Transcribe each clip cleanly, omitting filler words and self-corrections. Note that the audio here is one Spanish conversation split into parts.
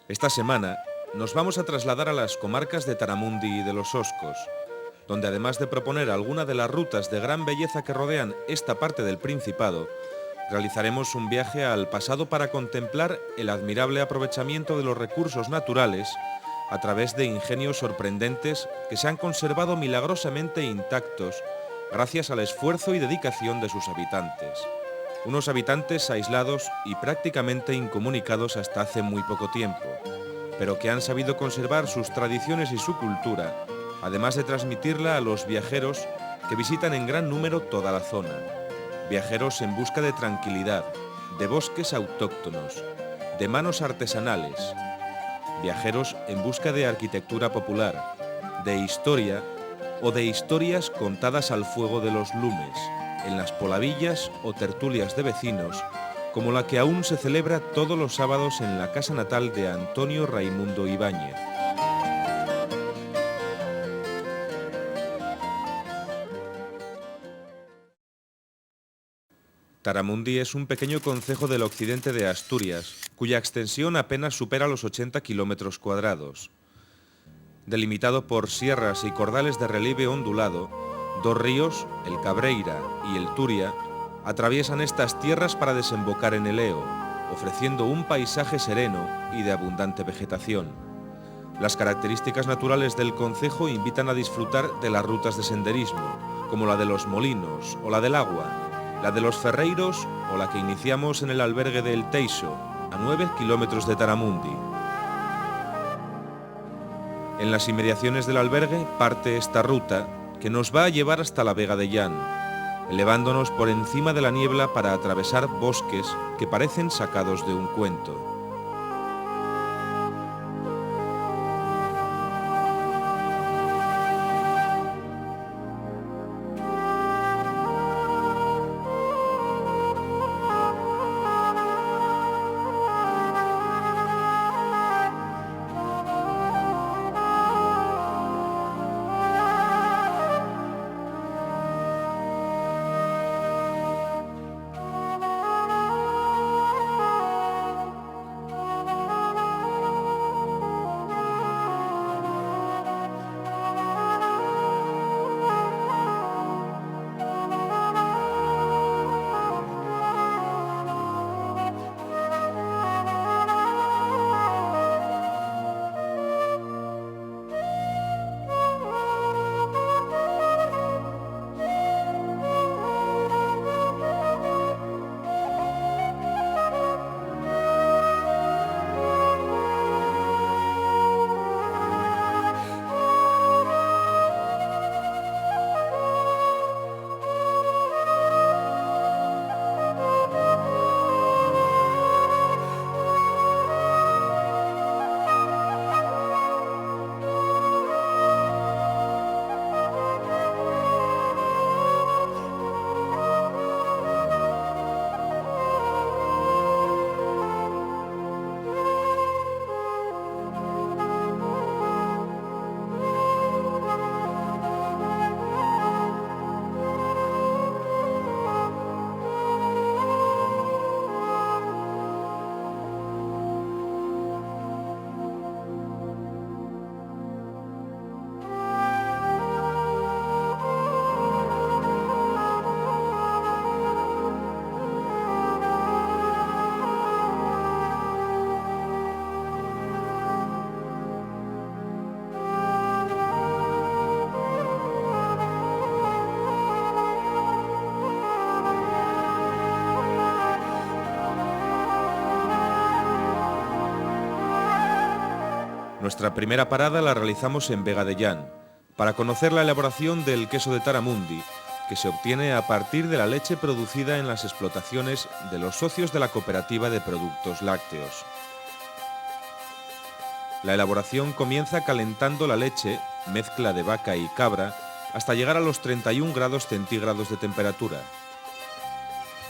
Esta semana nos vamos a trasladar a las comarcas de Taramundi y de los Oscos, donde además de proponer alguna de las rutas de gran belleza que rodean esta parte del Principado, realizaremos un viaje al pasado para contemplar el admirable aprovechamiento de los recursos naturales a través de ingenios sorprendentes que se han conservado milagrosamente intactos gracias al esfuerzo y dedicación de sus habitantes. Unos habitantes aislados y prácticamente incomunicados hasta hace muy poco tiempo, pero que han sabido conservar sus tradiciones y su cultura, además de transmitirla a los viajeros que visitan en gran número toda la zona. Viajeros en busca de tranquilidad, de bosques autóctonos, de manos artesanales. Viajeros en busca de arquitectura popular, de historia o de historias contadas al fuego de los lumes, en las polavillas o tertulias de vecinos, como la que aún se celebra todos los sábados en la casa natal de Antonio Raimundo Ibáñez. Taramundi es un pequeño concejo del occidente de Asturias, cuya extensión apenas supera los 80 kilómetros cuadrados. Delimitado por sierras y cordales de relieve ondulado, dos ríos, el Cabreira y el Turia, atraviesan estas tierras para desembocar en el Eo, ofreciendo un paisaje sereno y de abundante vegetación. Las características naturales del concejo invitan a disfrutar de las rutas de senderismo, como la de los Molinos o la del Agua, la de los Ferreiros o la que iniciamos en el albergue de El Teixo, a 9 kilómetros de Taramundi. En las inmediaciones del albergue parte esta ruta que nos va a llevar hasta la Vega de Llan, elevándonos por encima de la niebla para atravesar bosques que parecen sacados de un cuento. Nuestra primera parada la realizamos en Vega de Llan, para conocer la elaboración del queso de Taramundi, que se obtiene a partir de la leche producida en las explotaciones de los socios de la Cooperativa de Productos Lácteos. La elaboración comienza calentando la leche, mezcla de vaca y cabra, hasta llegar a los 31 grados centígrados de temperatura.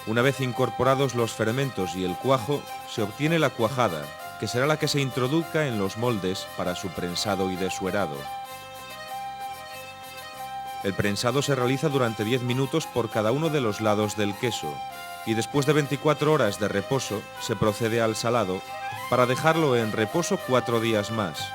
Una vez incorporados los fermentos y el cuajo, se obtiene la cuajada, que será la que se introduzca en los moldes para su prensado y desuerado. El prensado se realiza durante 10 minutos por cada uno de los lados del queso y después de 24 horas de reposo se procede al salado para dejarlo en reposo 4 días más.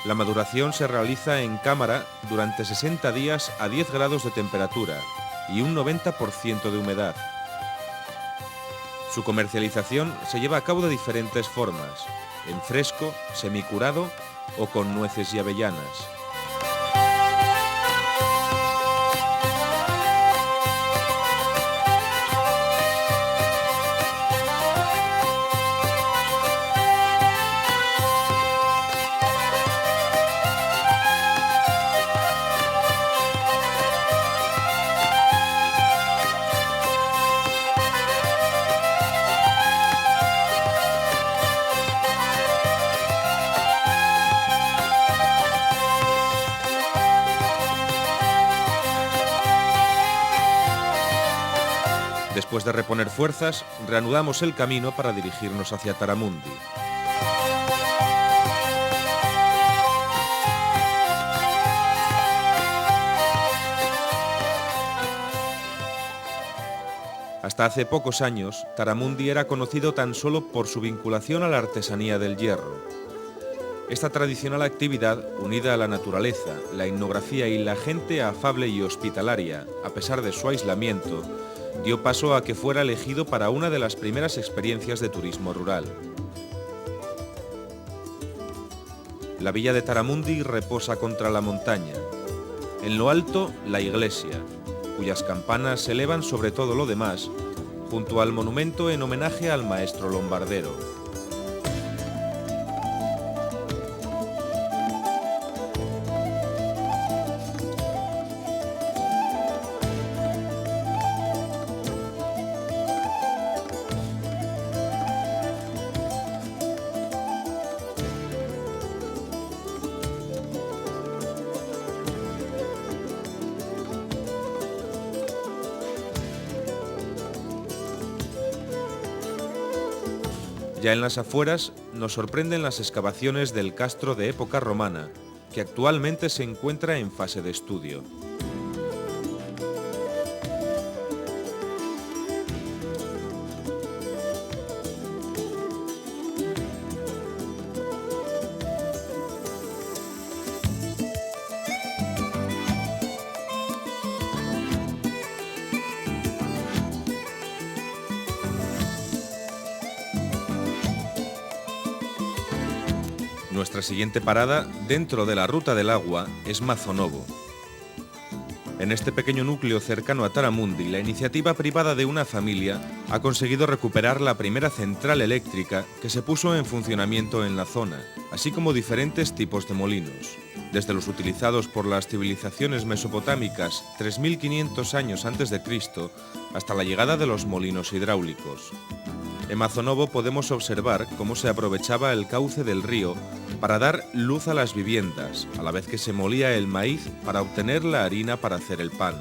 La maduración se realiza en cámara durante 60 días a 10 grados de temperatura y un 90% de humedad. Su comercialización se lleva a cabo de diferentes formas, en fresco, semicurado o con nueces y avellanas. Después de reponer fuerzas, reanudamos el camino para dirigirnos hacia Taramundi. Hasta hace pocos años, Taramundi era conocido tan solo por su vinculación a la artesanía del hierro. Esta tradicional actividad, unida a la naturaleza, la etnografía y la gente afable y hospitalaria, a pesar de su aislamiento, dio paso a que fuera elegido para una de las primeras experiencias de turismo rural. La villa de Taramundi reposa contra la montaña. En lo alto, la iglesia, cuyas campanas se elevan sobre todo lo demás, junto al monumento en homenaje al maestro lombardero. Ya en las afueras nos sorprenden las excavaciones del castro de época romana, que actualmente se encuentra en fase de estudio. Nuestra siguiente parada, dentro de la Ruta del Agua, es Mazonovo. En este pequeño núcleo cercano a Taramundi, la iniciativa privada de una familia ha conseguido recuperar la primera central eléctrica que se puso en funcionamiento en la zona, así como diferentes tipos de molinos, desde los utilizados por las civilizaciones mesopotámicas 3.500 años antes de Cristo hasta la llegada de los molinos hidráulicos. En Mazonovo podemos observar cómo se aprovechaba el cauce del río para dar luz a las viviendas, a la vez que se molía el maíz para obtener la harina para hacer el pan.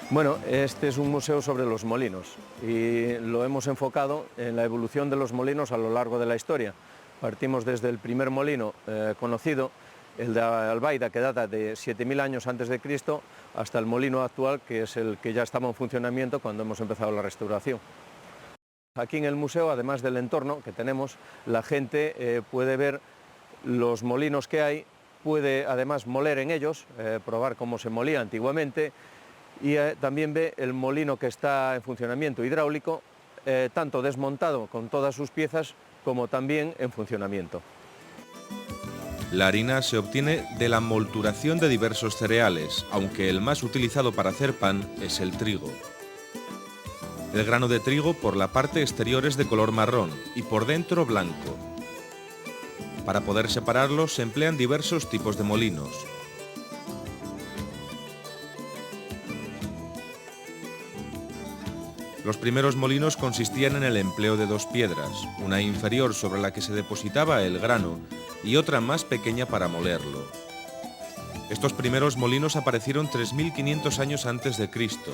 Bueno, este es un museo sobre los molinos y lo hemos enfocado en la evolución de los molinos a lo largo de la historia. Partimos desde el primer molino conocido, el de Albaida, que data de 7.000 años antes de Cristo, hasta el molino actual, que es el que ya estaba en funcionamiento cuando hemos empezado la restauración. Aquí en el museo, además del entorno que tenemos, la gente puede ver los molinos que hay, puede además moler en ellos, probar cómo se molía antiguamente, y también ve el molino que está en funcionamiento hidráulico, tanto desmontado con todas sus piezas como también en funcionamiento. La harina se obtiene de la molturación de diversos cereales, aunque el más utilizado para hacer pan es el trigo. El grano de trigo por la parte exterior es de color marrón y por dentro blanco. Para poder separarlo se emplean diversos tipos de molinos. Los primeros molinos consistían en el empleo de dos piedras, una inferior sobre la que se depositaba el grano y otra más pequeña para molerlo. Estos primeros molinos aparecieron 3.500 años antes de Cristo,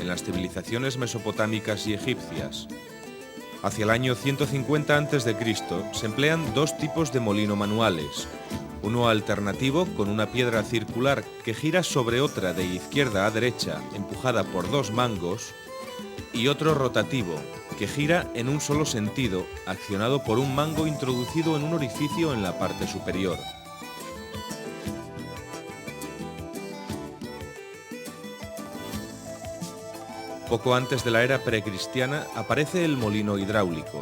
en las civilizaciones mesopotámicas y egipcias. Hacia el año 150 a.C. se emplean dos tipos de molino manuales, uno alternativo con una piedra circular que gira sobre otra de izquierda a derecha empujada por dos mangos, y otro rotativo que gira en un solo sentido accionado por un mango introducido en un orificio en la parte superior. Poco antes de la era precristiana aparece el molino hidráulico.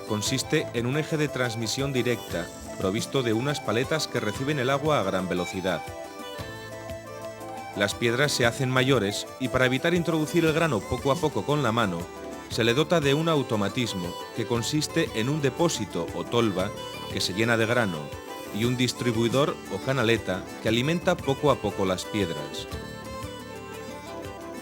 Consiste en un eje de transmisión directa provisto de unas paletas que reciben el agua a gran velocidad. Las piedras se hacen mayores y para evitar introducir el grano poco a poco con la mano, se le dota de un automatismo que consiste en un depósito o tolva que se llena de grano y un distribuidor o canaleta que alimenta poco a poco las piedras.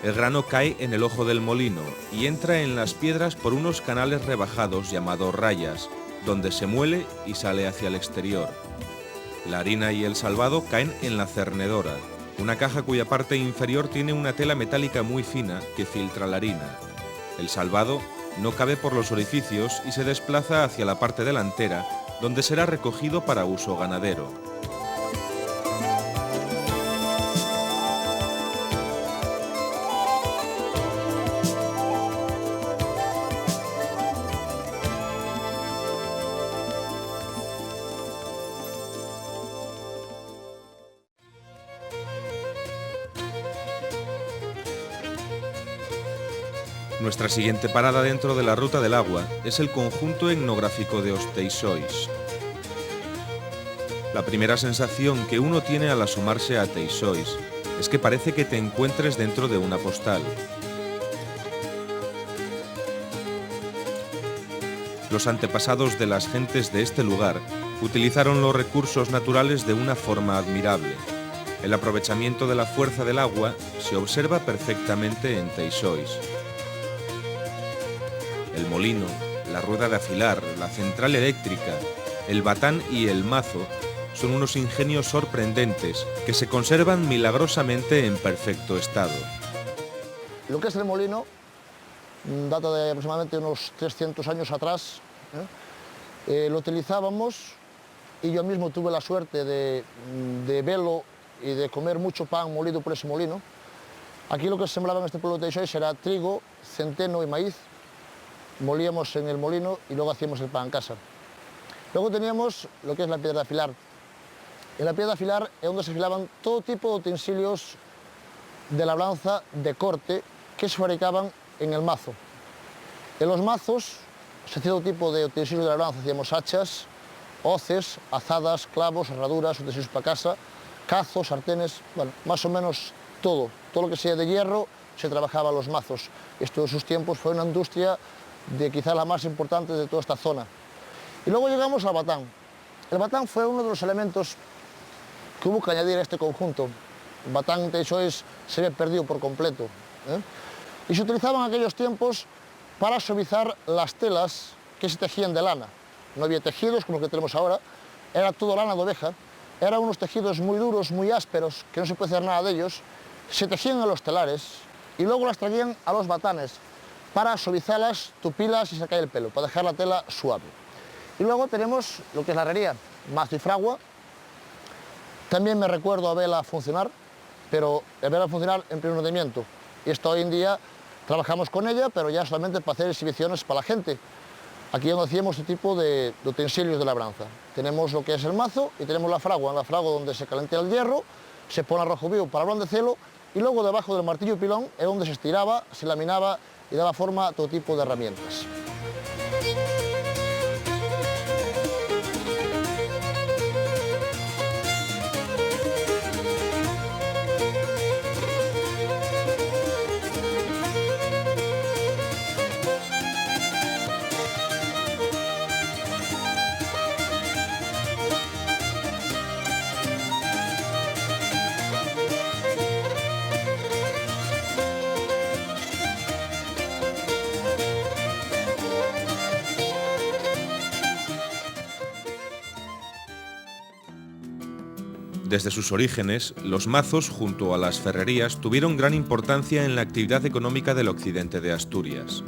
El grano cae en el ojo del molino y entra en las piedras por unos canales rebajados llamados rayas, donde se muele y sale hacia el exterior. La harina y el salvado caen en la cernedora, una caja cuya parte inferior tiene una tela metálica muy fina que filtra la harina. El salvado no cabe por los orificios y se desplaza hacia la parte delantera, donde será recogido para uso ganadero. Nuestra siguiente parada dentro de la Ruta del Agua es el conjunto etnográfico de Os-Teixois. La primera sensación que uno tiene al asomarse a Teixois es que parece que te encuentres dentro de una postal. Los antepasados de las gentes de este lugar utilizaron los recursos naturales de una forma admirable. El aprovechamiento de la fuerza del agua se observa perfectamente en Teixois. El molino, la rueda de afilar, la central eléctrica, el batán y el mazo son unos ingenios sorprendentes que se conservan milagrosamente en perfecto estado. Lo que es el molino data de aproximadamente unos 300 años atrás. Lo utilizábamos y yo mismo tuve la suerte de verlo y de comer mucho pan molido por ese molino. Aquí lo que se sembraba en este pueblo de Teixois era trigo, centeno y maíz. Molíamos en el molino y luego hacíamos el pan en casa. Luego teníamos lo que es la piedra de afilar. En la piedra de afilar es donde se afilaban todo tipo de utensilios de labranza de corte que se fabricaban en el mazo. En los mazos se hacía todo tipo de utensilios de labranza, hacíamos hachas, hoces, azadas, clavos, herraduras, utensilios para casa, cazos, sartenes, bueno, más o menos todo lo que sea de hierro se trabajaba en los mazos. Esto en sus tiempos fue una industria de quizá la más importante de toda esta zona. Y luego llegamos al batán. El batán fue uno de los elementos que hubo que añadir a este conjunto. El batán en Teixois se había perdido por completo. Y se utilizaban en aquellos tiempos para suavizar las telas que se tejían de lana. No había tejidos como los que tenemos ahora, era todo lana de oveja, eran unos tejidos muy duros, muy ásperos, que no se puede hacer nada de ellos, se tejían en los telares y luego las traían a los batanes para suavizarlas, tupirlas y sacar el pelo, para dejar la tela suave. Y luego tenemos lo que es la herrería, mazo y fragua. También me recuerdo a verla funcionar, pero a verla funcionar en pleno rendimiento. Y esto hoy en día trabajamos con ella, pero ya solamente para hacer exhibiciones para la gente. Aquí donde hacíamos este tipo de utensilios de labranza. Tenemos lo que es el mazo y tenemos la fragua donde se calienta el hierro, se pone a rojo vivo para ablandecelo y luego debajo del martillo pilón es donde se estiraba, se laminaba y daba forma a todo tipo de herramientas. Desde sus orígenes, los mazos, junto a las ferrerías, tuvieron gran importancia en la actividad económica del occidente de Asturias.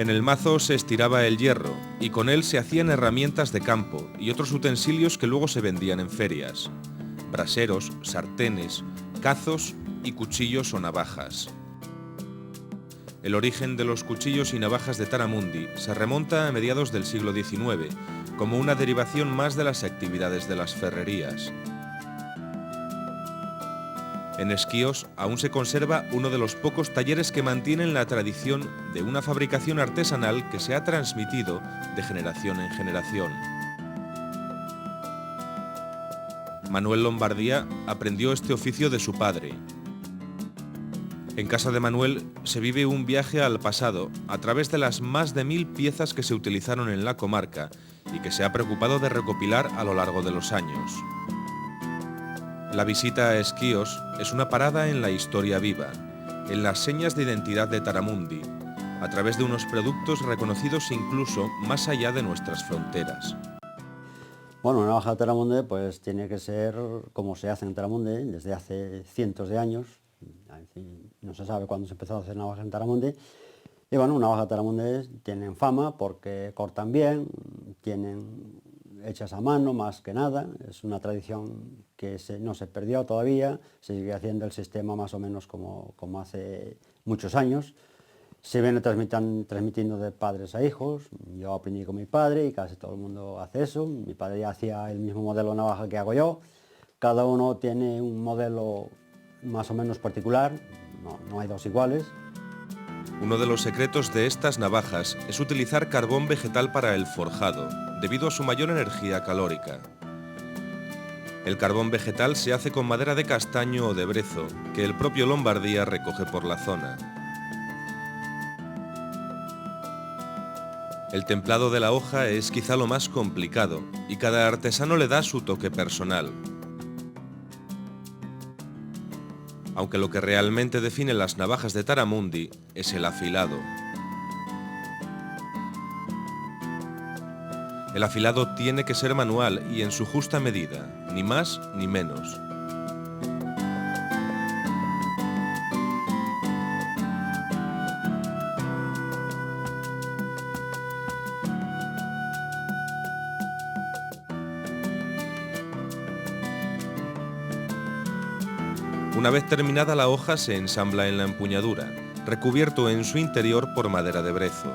En el mazo se estiraba el hierro y con él se hacían herramientas de campo y otros utensilios que luego se vendían en ferias: braseros, sartenes, cazos y cuchillos o navajas. El origen de los cuchillos y navajas de Taramundi se remonta a mediados del siglo XIX, como una derivación más de las actividades de las ferrerías. En Esquíos aún se conserva uno de los pocos talleres que mantienen la tradición de una fabricación artesanal que se ha transmitido de generación en generación. Manuel Lombardía aprendió este oficio de su padre. En casa de Manuel se vive un viaje al pasado a través de las más de 1000 piezas que se utilizaron en la comarca y que se ha preocupado de recopilar a lo largo de los años. La visita a Esquíos es una parada en la historia viva, en las señas de identidad de Taramundi, a través de unos productos reconocidos incluso más allá de nuestras fronteras. Bueno, una navaja de Taramundi pues tiene que ser como se hace en Taramundi desde hace cientos de años. No se sabe cuándo se empezó a hacer navajas en Taramundi. Y bueno, una navaja de Taramundi tienen fama porque cortan bien, tienen hechas a mano más que nada. Es una tradición que no se perdió todavía, se sigue haciendo el sistema más o menos como hace muchos años. Se viene transmitiendo de padres a hijos. Yo aprendí con mi padre y casi todo el mundo hace eso. Mi padre ya hacía el mismo modelo de navaja que hago yo. Cada uno tiene un modelo más o menos particular, no hay dos iguales. Uno de los secretos de estas navajas es utilizar carbón vegetal para el forjado, debido a su mayor energía calórica. El carbón vegetal se hace con madera de castaño o de brezo, que el propio Lombardía recoge por la zona. El templado de la hoja es quizá lo más complicado, y cada artesano le da su toque personal. Aunque lo que realmente define las navajas de Taramundi es el afilado. El afilado tiene que ser manual y en su justa medida, ni más ni menos. Una vez terminada la hoja se ensambla en la empuñadura, recubierto en su interior por madera de brezo.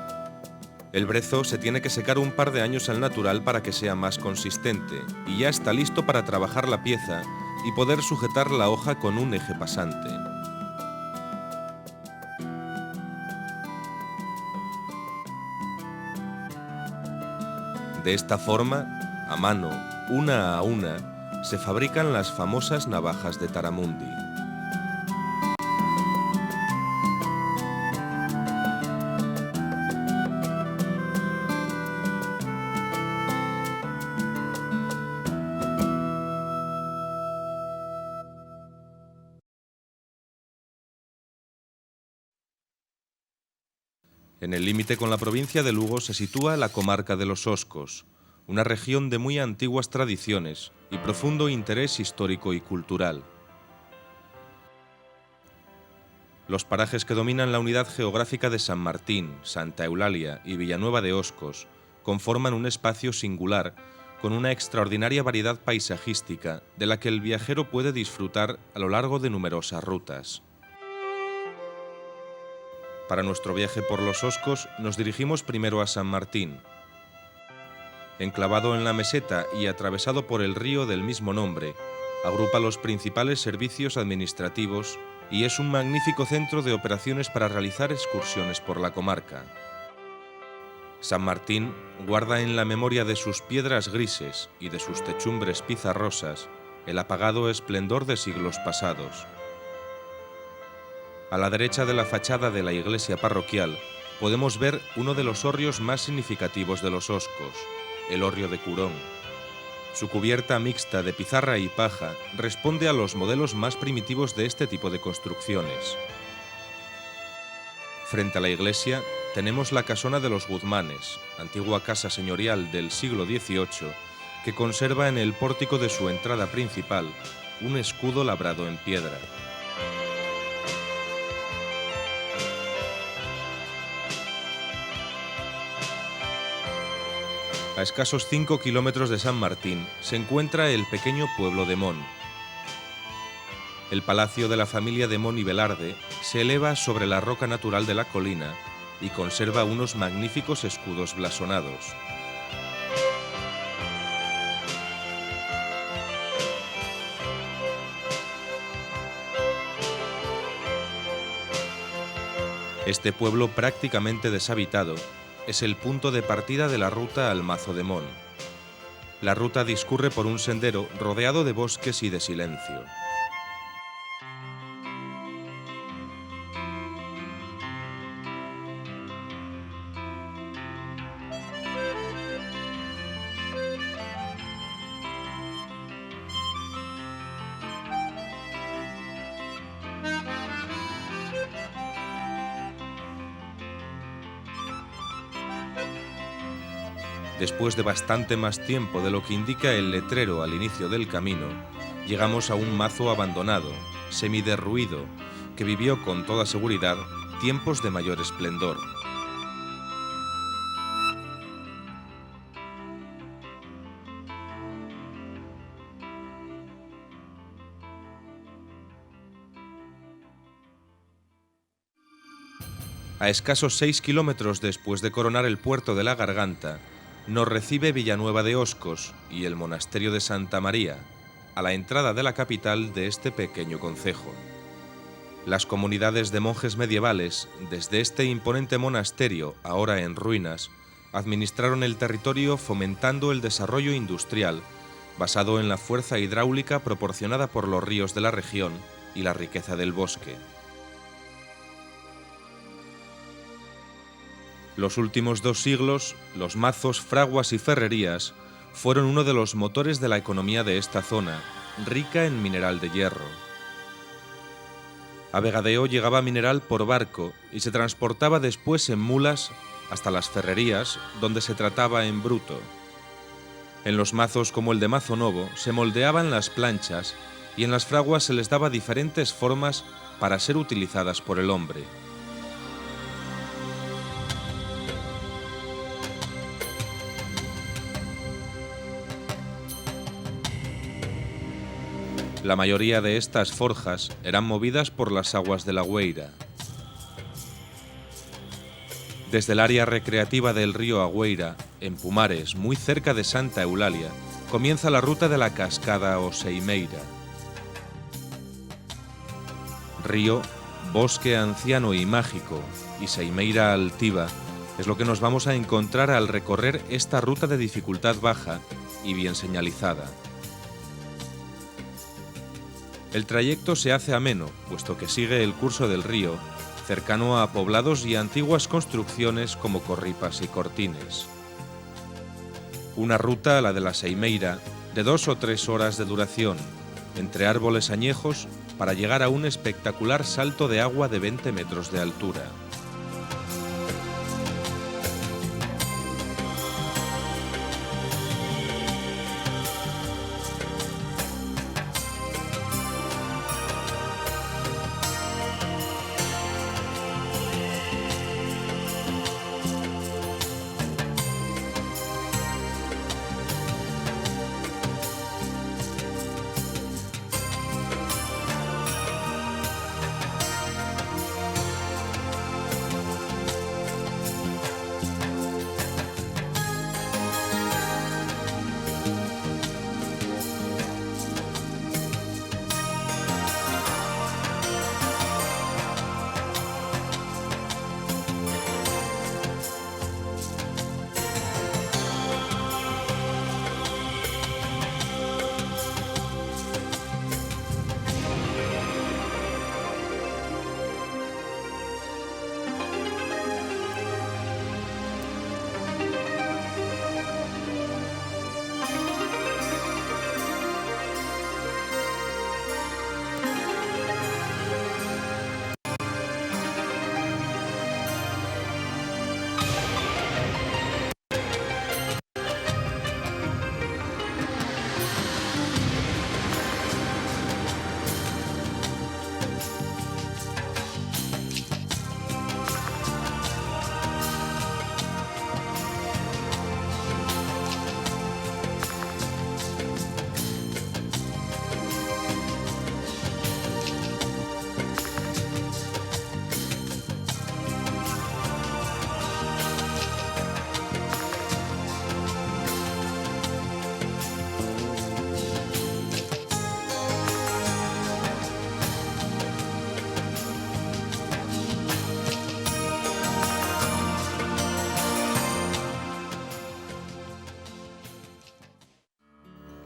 El brezo se tiene que secar un par de años al natural para que sea más consistente y ya está listo para trabajar la pieza y poder sujetar la hoja con un eje pasante. De esta forma, a mano, una a una, se fabrican las famosas navajas de Taramundi. En el límite con la provincia de Lugo se sitúa la comarca de los Oscos, una región de muy antiguas tradiciones y profundo interés histórico y cultural. Los parajes que dominan la unidad geográfica de San Martín, Santa Eulalia y Villanueva de Oscos conforman un espacio singular con una extraordinaria variedad paisajística de la que el viajero puede disfrutar a lo largo de numerosas rutas. Para nuestro viaje por los Oscos nos dirigimos primero a San Martín. Enclavado en la meseta y atravesado por el río del mismo nombre, agrupa los principales servicios administrativos y es un magnífico centro de operaciones para realizar excursiones por la comarca. San Martín guarda en la memoria de sus piedras grises y de sus techumbres pizarrosas el apagado esplendor de siglos pasados. A la derecha de la fachada de la iglesia parroquial podemos ver uno de los hórreos más significativos de los Oscos, el hórreo de Curón. Su cubierta mixta de pizarra y paja responde a los modelos más primitivos de este tipo de construcciones. Frente a la iglesia tenemos la casona de los Guzmanes, antigua casa señorial del siglo XVIII, que conserva en el pórtico de su entrada principal un escudo labrado en piedra. A escasos 5 kilómetros de San Martín se encuentra el pequeño pueblo de Mon. El palacio de la familia de Mon y Velarde se eleva sobre la roca natural de la colina y conserva unos magníficos escudos blasonados. Este pueblo prácticamente deshabitado es el punto de partida de la ruta al Mazo de Mon. La ruta discurre por un sendero rodeado de bosques y de silencio. Después de bastante más tiempo de lo que indica el letrero al inicio del camino, llegamos a un mazo abandonado, semiderruido, que vivió con toda seguridad tiempos de mayor esplendor. A escasos 6 kilómetros después de coronar el puerto de la Garganta, nos recibe Villanueva de Oscos y el monasterio de Santa María, a la entrada de la capital de este pequeño concejo. Las comunidades de monjes medievales, desde este imponente monasterio, ahora en ruinas, administraron el territorio fomentando el desarrollo industrial, basado en la fuerza hidráulica proporcionada por los ríos de la región y la riqueza del bosque. Los últimos 2 siglos, los mazos, fraguas y ferrerías fueron uno de los motores de la economía de esta zona, rica en mineral de hierro. A Vegadeo llegaba mineral por barco y se transportaba después en mulas hasta las ferrerías, donde se trataba en bruto. En los mazos como el de Mazo Novo se moldeaban las planchas y en las fraguas se les daba diferentes formas para ser utilizadas por el hombre. La mayoría de estas forjas eran movidas por las aguas de la Agüeira. Desde el área recreativa del río Agüeira, en Pumares, muy cerca de Santa Eulalia, comienza la ruta de la cascada o Seimeira. Río, bosque anciano y mágico, y Seimeira altiva, es lo que nos vamos a encontrar al recorrer esta ruta de dificultad baja y bien señalizada. El trayecto se hace ameno, puesto que sigue el curso del río, cercano a poblados y antiguas construcciones como Corripas y Cortines. Una ruta, la de la Seimeira, de 2 o 3 horas de duración, entre árboles añejos, para llegar a un espectacular salto de agua de 20 metros de altura.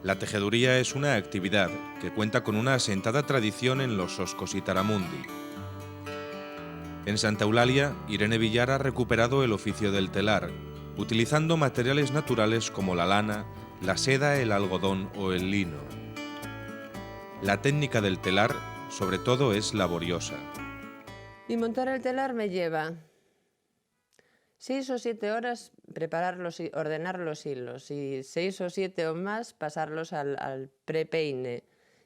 La tejeduría es una actividad que cuenta con una asentada tradición en los Oscos y Taramundi. En Santa Eulalia, Irene Villar ha recuperado el oficio del telar, utilizando materiales naturales como la lana, la seda, el algodón o el lino. La técnica del telar, sobre todo, es laboriosa. Y montar el telar me lleva 6 o 7 horas prepararlos y ordenar los hilos, y 6 o 7 o más pasarlos al prepeine,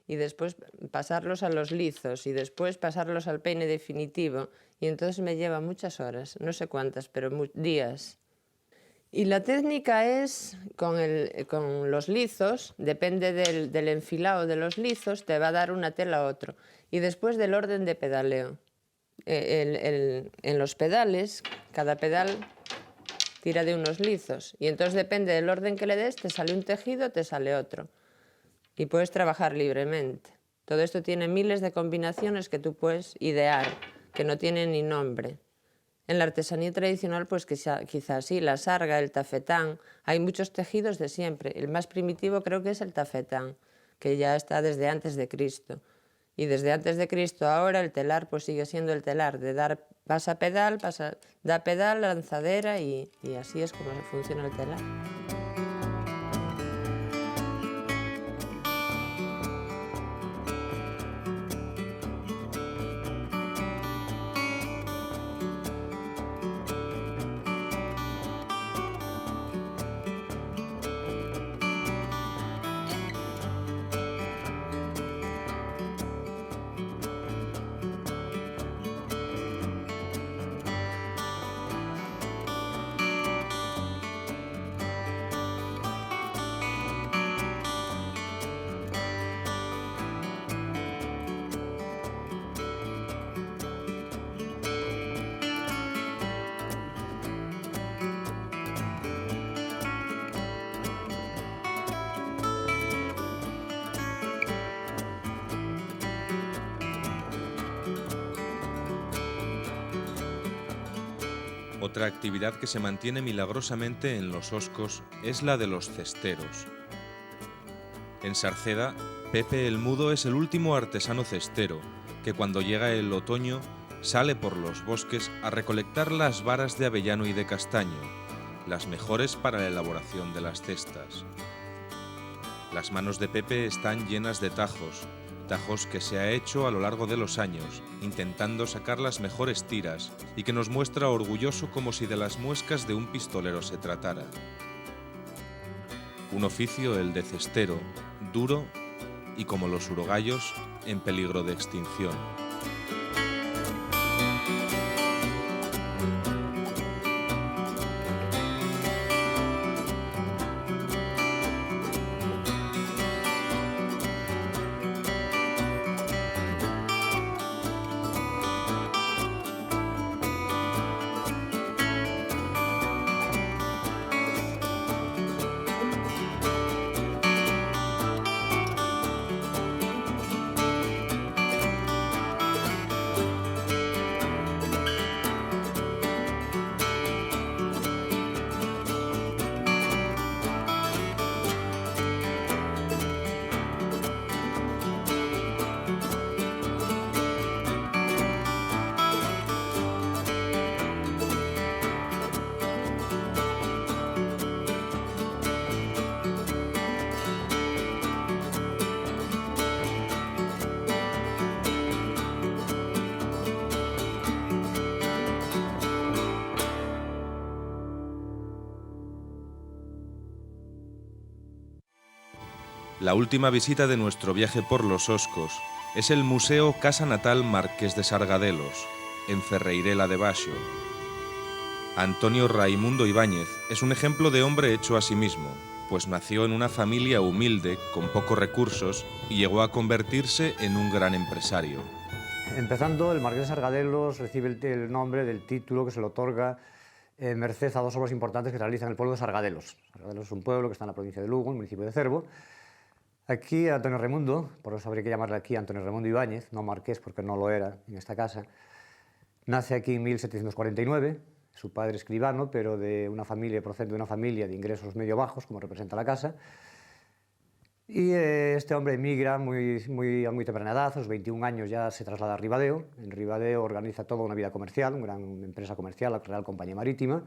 y después pasarlos a los lizos, y después pasarlos al peine definitivo, y entonces me lleva muchas horas, no sé cuántas, pero días. Y la técnica es, con los lizos, depende del enfilado de los lizos, te va a dar una tela u otro, y después del orden de pedaleo. En los pedales, cada pedal tira de unos lizos, y entonces depende del orden que le des, te sale un tejido, te sale otro, y puedes trabajar libremente. Todo esto tiene miles de combinaciones que tú puedes idear, que no tienen ni nombre. En la artesanía tradicional, pues quizás sí, la sarga, el tafetán, hay muchos tejidos de siempre. El más primitivo creo que es el tafetán, que ya está desde antes de Cristo. Y desde antes de Cristo ahora el telar pues sigue siendo el telar, de dar pasa pedal, da pedal, lanzadera, y así es como funciona el telar. Otra actividad que se mantiene milagrosamente en los Oscos es la de los cesteros. En Sarceda, Pepe el Mudo es el último artesano cestero, que cuando llega el otoño sale por los bosques a recolectar las varas de avellano y de castaño, las mejores para la elaboración de las cestas. Las manos de Pepe están llenas de tajos que se ha hecho a lo largo de los años, intentando sacar las mejores tiras, y que nos muestra orgulloso como si de las muescas de un pistolero se tratara. Un oficio, el de cestero, duro y, como los urogallos, en peligro de extinción. La última visita de nuestro viaje por los Oscos es el Museo Casa Natal Marqués de Sargadelos, en Ferreirela de Baxo. Antonio Raimundo Ibáñez es un ejemplo de hombre hecho a sí mismo, pues nació en una familia humilde, con pocos recursos, y llegó a convertirse en un gran empresario. Empezando, el Marqués de Sargadelos recibe el nombre del título que se le otorga merced a dos obras importantes que se realizan en el pueblo de Sargadelos. Sargadelos es un pueblo que está en la provincia de Lugo, en el municipio de Cervo. Aquí Antonio Raimundo, por eso habría que llamarle aquí Antonio Raimundo Ibáñez, no marqués porque no lo era en esta casa, nace aquí en 1749, su padre escribano, pero procede de una familia de ingresos medio bajos, como representa la casa, Y este hombre emigra a muy temprana edad, a los 21 años ya se traslada a Ribadeo. En Ribadeo organiza toda una vida comercial, una gran empresa comercial, la Real Compañía Marítima.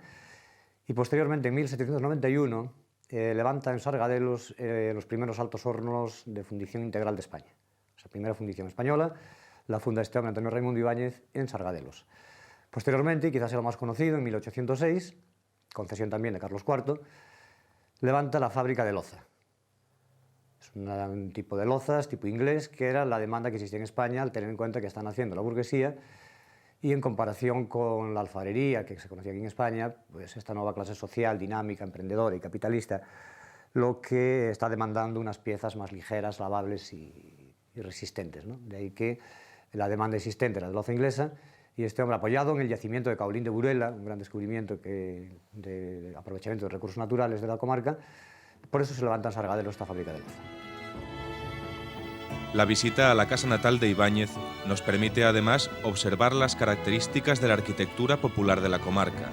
Y posteriormente, en 1791, levanta en Sargadelos los primeros altos hornos de fundición integral de España. La primera fundición española la funda este hombre, Antonio Raimundo Ibáñez, en Sargadelos. Posteriormente, y quizás sea lo más conocido, en 1806, concesión también de Carlos IV, levanta la fábrica de loza. Es un tipo de lozas, tipo inglés, que era la demanda que existía en España al tener en cuenta que están haciendo la burguesía y en comparación con la alfarería que se conocía aquí en España, pues esta nueva clase social, dinámica, emprendedora y capitalista, lo que está demandando unas piezas más ligeras, lavables y resistentes, ¿no? De ahí que la demanda existente era de loza inglesa y este hombre, apoyado en el yacimiento de Caulín de Burela, un gran descubrimiento de aprovechamiento de recursos naturales de la comarca, por eso se levanta en Sargadelos esta fábrica de loza. La visita a la casa natal de Ibáñez nos permite además observar las características de la arquitectura popular de la comarca.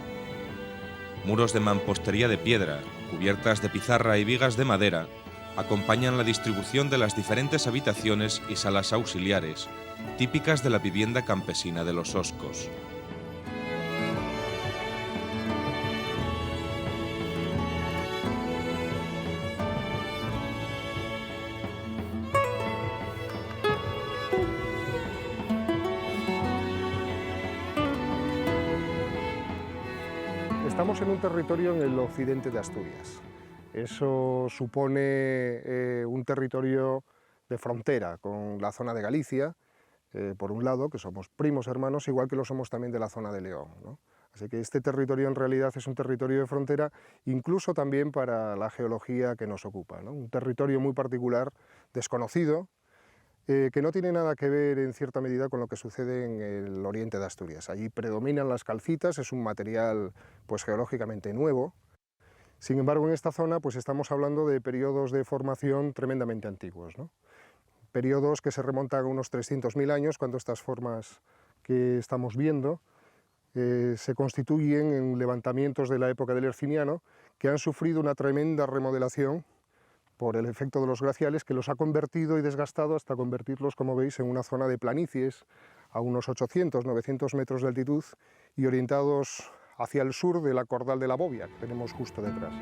Muros de mampostería de piedra, cubiertas de pizarra y vigas de madera, acompañan la distribución de las diferentes habitaciones y salas auxiliares, típicas de la vivienda campesina de los Oscos. Estamos en un territorio en el occidente de Asturias. Eso supone un territorio de frontera con la zona de Galicia, por un lado, que somos primos hermanos, igual que lo somos también de la zona de León, ¿no? Así que este territorio en realidad es un territorio de frontera, incluso también para la geología que nos ocupa, ¿no? Un territorio muy particular, desconocido, que no tiene nada que ver en cierta medida con lo que sucede en el oriente de Asturias. Allí predominan las calcitas, es un material pues, geológicamente nuevo. Sin embargo, en esta zona pues, estamos hablando de periodos de formación tremendamente antiguos, ¿no? Periodos que se remontan a unos 300.000 años, cuando estas formas que estamos viendo se constituyen en levantamientos de la época del Herciniano, que han sufrido una tremenda remodelación por el efecto de los glaciales, que los ha convertido y desgastado hasta convertirlos, como veis, en una zona de planicies a unos 800-900 metros de altitud y orientados hacia el sur de la Cordal de la Bobia, que tenemos justo detrás.